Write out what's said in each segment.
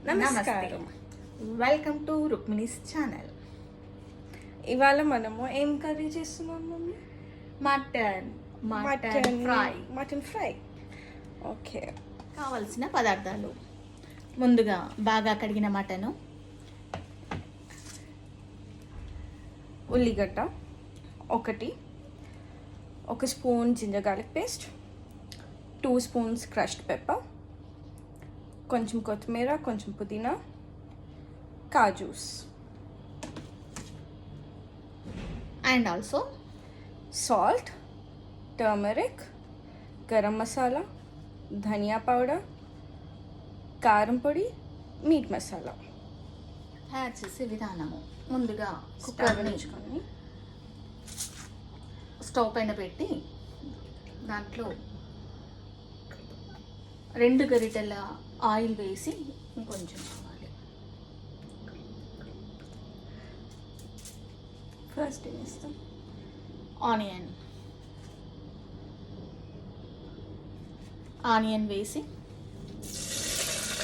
నమస్కారం. Welcome to Rukmini's channel. ఇవాళ మనము ఏం కర్రీ చేస్తున్నాం మమ్మీ? Mutton fry. ఓకే. కావలసిన పదార్థాలు: ముందుగా బాగా కడిగిన మటను, ఉల్లిగడ్డ ఒక spoon ginger garlic paste, 2 spoons crushed pepper, కొంచెం కొత్తిమీర, కొంచెం పుదీనా, కాజూస్ and also salt, turmeric, garam masala, ధనియా పౌడర్, కారం పొడి, మీట్ మసాలా. తయారు చేసే విధానము: ముందుగా కుక్కర్ని స్టవ్ పైన పెట్టి దాంట్లో 2 గరిటెల ఆయిల్ వేసి ఇంకొంచెం కావాలి. ఫస్ట్ ఏం వేస్తాం? ఆనియన్ వేసి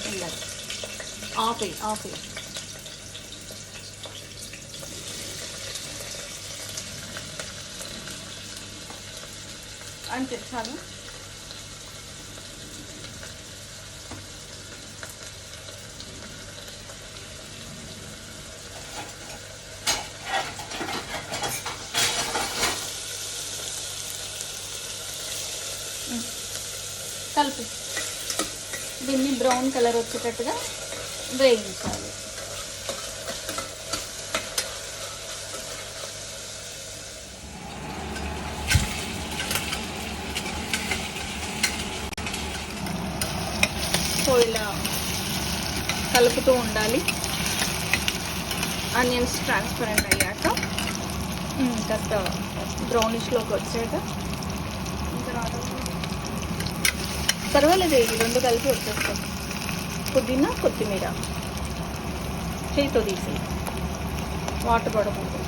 వెళ్ళాలి. ఆపే అంతే చాలు. కలిపి దీన్ని బ్రౌన్ కలర్ వచ్చేటట్టుగా వేయించాలి. సో ఇలా కలుపుతూ ఉండాలి. ఆనియన్స్ ట్రాన్స్పరెంట్ అయ్యాక కాస్త బ్రౌనిష్లోకి వచ్చాక పర్వాలేదు, ఈ 2 కలిపి వచ్చేస్తాం. పుదీనా, కొత్తిమీర చేతితో తీసి వాటర్ పడకుండా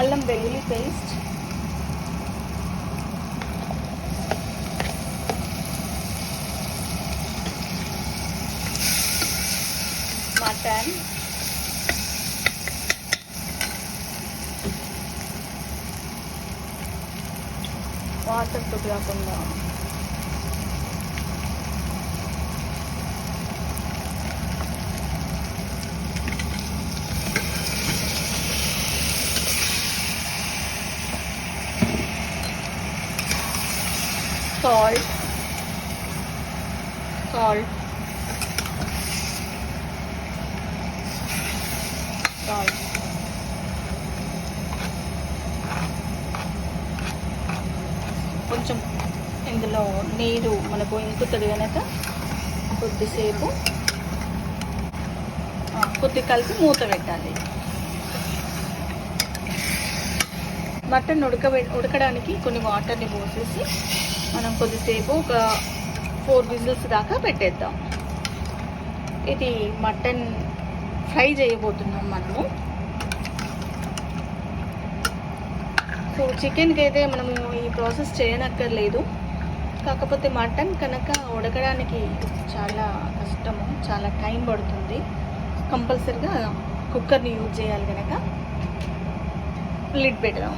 అల్లం వెల్లుల్లి పేస్ట్, మటన్, వాటర్ తో కాకుండా salt కొంచెం ఇందులో నీరు మనకు ఇంకుతుంది కనుక కొద్దిసేపు కలిపి మూత పెట్టాలి. మటన్ ఉడకడానికి కొన్ని వాటర్ని పోసేసి మనం కొద్దిసేపు ఒక 4 విజిల్స్ దాకా పెట్టేద్దాం. ఇది మటన్ ఫ్రై చేయబోతున్నాం మనము. సో చికెన్కి అయితే మనము ఈ ప్రాసెస్ చేయనక్కర్లేదు. కాకపోతే మటన్ కనుక ఉడకడానికి చాలా కష్టము, చాలా టైం పడుతుంది. కంపల్సరిగా కుక్కర్ని యూజ్ చేయాలి కనుక లిడ్ పెడదాం.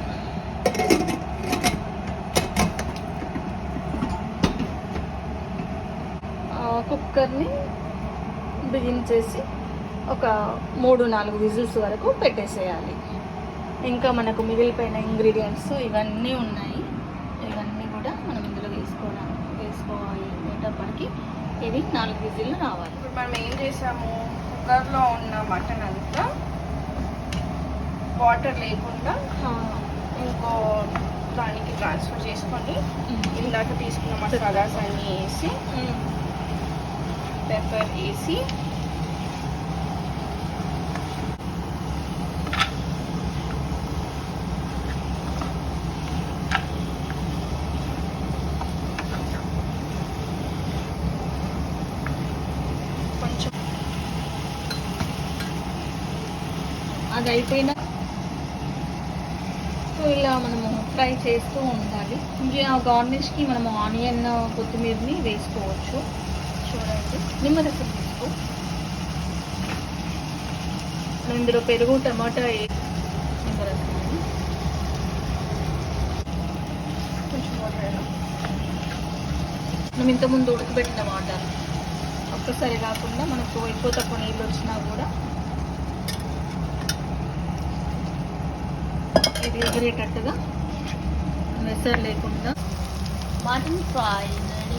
కుక్కర్ని బిగించేసి ఒక 3-4 విజిల్స్ వరకు పెట్టేసేయాలి. ఇంకా మనకు మిగిలిపోయిన ఇంగ్రీడియంట్స్ ఇవన్నీ ఉన్నాయి. ఇవన్నీ కూడా మనం ఇందులో వేసుకోవాలి. వేటప్పటికి ఇది 4 విజిల్లు రావాలి. ఇప్పుడు మనం ఏం చేసాము, కుక్కర్లో ఉన్న మటన్ అంతా వాటర్ లేకుండా ఇంకో దానికి ట్రాన్స్ఫర్ చేసుకొని ఇందాక తీసుకున్న మసాలాస్ అన్నీ వేసి పెప్పర్ వేసి కొంచెం అది అయిపోయినా సో ఇలా మనము ఫ్రై చేస్తూ ఉండాలి. ఇంకా గార్నిష్కి మనము ఆనియన్ కొత్తిమీరని వేసుకోవచ్చు. చూడండి, నిమ్మరసం తీసుకో. ఇందులో పెరుగు టమాటా నిమ్మరసం కొంచెం వాటర్ మనం ఇంతకుముందు ఉడకబెట్టిన వాటర్ ఒక్కసారి కాకుండా మనకు ఎక్కువ తక్కువ నీళ్ళు వచ్చినా కూడా ఇది ఎగిరేటట్టుగా మెసర్ లేకుండా మటన్ ఫ్రై రెడీ.